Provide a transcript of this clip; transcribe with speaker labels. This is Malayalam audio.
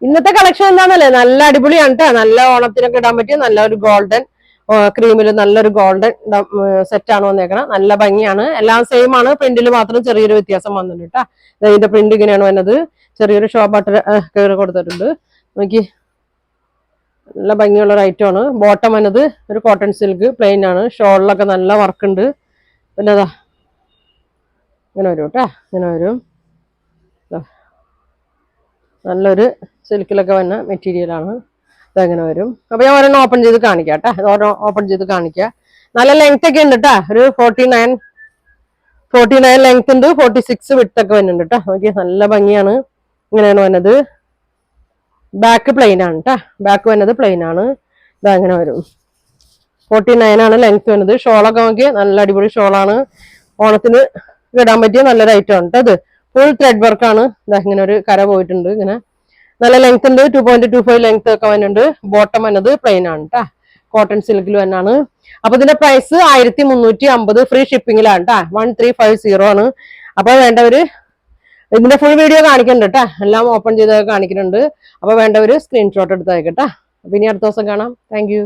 Speaker 1: ഇന്നത്തെ കളക്ഷൻ എന്താന്നല്ലേ നല്ല അടിപൊളിയാണ് കേട്ടോ. നല്ല ഓണത്തിനൊക്കെ ഇടാൻ പറ്റിയ നല്ലൊരു ഗോൾഡൻ ക്രീമിൽ നല്ലൊരു ഗോൾഡൻ സെറ്റ് ആണ് വന്നേക്കണം. നല്ല ഭംഗിയാണ്. എല്ലാം സെയിം ആണ്. പ്രിന്റിൽ മാത്രം ചെറിയൊരു വ്യത്യാസം വന്നിട്ടുണ്ട് കേട്ടോ. ഇതിന്റെ പ്രിന്റ് ഇങ്ങനെയാണ് വന്നത്. ചെറിയൊരു ഷോ ബട്ടർ കയറി കൊടുത്തിട്ടുണ്ട്. നോക്കി നല്ല ഭംഗിയുള്ള ഒരു ഐറ്റം ആണ്. ബോട്ടം വന്നത് ഒരു കോട്ടൺ സിൽക്ക് പ്ലെയിൻ ആണ്. ഷോളിലൊക്കെ നല്ല വർക്ക് ഉണ്ട്. പിന്നെ അതാ ഇങ്ങനെ വരും കേട്ടോ. ഇങ്ങനെ വരും. നല്ലൊരു സിൽക്കിലൊക്കെ വന്ന മെറ്റീരിയലാണ്. ഇതെങ്ങനെ വരും. അപ്പൊ ഞാൻ ഒരെണ്ണം ഓപ്പൺ ചെയ്ത് കാണിക്കാം കേട്ടോ. ഓരോ ഓപ്പൺ ചെയ്ത് കാണിക്കാം. നല്ല ലെങ്ത് ഒക്കെ ഉണ്ട് കേട്ടോ. ഒരു 49 ലെങ്ത് ഉണ്ട്. 46 വിഡ്ത്ത് ഒക്കെ വരുന്നുണ്ട് കേട്ടോ. നോക്കി നല്ല ഭംഗിയാണ്. ഇങ്ങനെയാണ് വന്നത്. ബാക്ക് പ്ലെയിൻ ആണ് കേട്ടോ. ബാക്ക് വന്നത് പ്ലെയിൻ ആണ്. ഇതങ്ങനെ വരും. 49 ആണ് ലെങ്ത് വന്നത്. ഷോളൊക്കെ നോക്കി നല്ല അടിപൊളി ഷോളാണ്. ഓണത്തിന് ഇടാൻ പറ്റിയ നല്ലൊരു ഐറ്റം ആണ് കേട്ടോ. ഇത് ഫുൾ ത്രെഡ് വർക്കാണ്. ഇങ്ങനെ ഒരു കര പോയിട്ടുണ്ട്. ഇങ്ങനെ നല്ല ലെങ്ത് ഉണ്ട്. 2.25 ലെങ്ത് ഒക്കെ വരുന്നുണ്ട്. ബോട്ടം വന്നത് പ്ലെയിൻ ആണ് കേട്ടോ. കോട്ടൺ സിൽക്കിൽ തന്നെയാണ്. അപ്പൊ ഇതിന്റെ പ്രൈസ് 1350 ഫ്രീ ഷിപ്പിംഗിലാണ് കേട്ടോ. 1350 ആണ്. അപ്പൊ വേണ്ടവര് ഇതിന്റെ ഫുൾ വീഡിയോ കാണിക്കുന്നുണ്ട് കേട്ടോ. എല്ലാം ഓപ്പൺ ചെയ്തൊക്കെ കാണിക്കുന്നുണ്ട്. അപ്പൊ വേണ്ടവര് സ്ക്രീൻഷോട്ട് എടുത്ത് അയക്കട്ടെ. അപ്പൊ ഇനി അടുത്ത ദിവസം കാണാം. താങ്ക്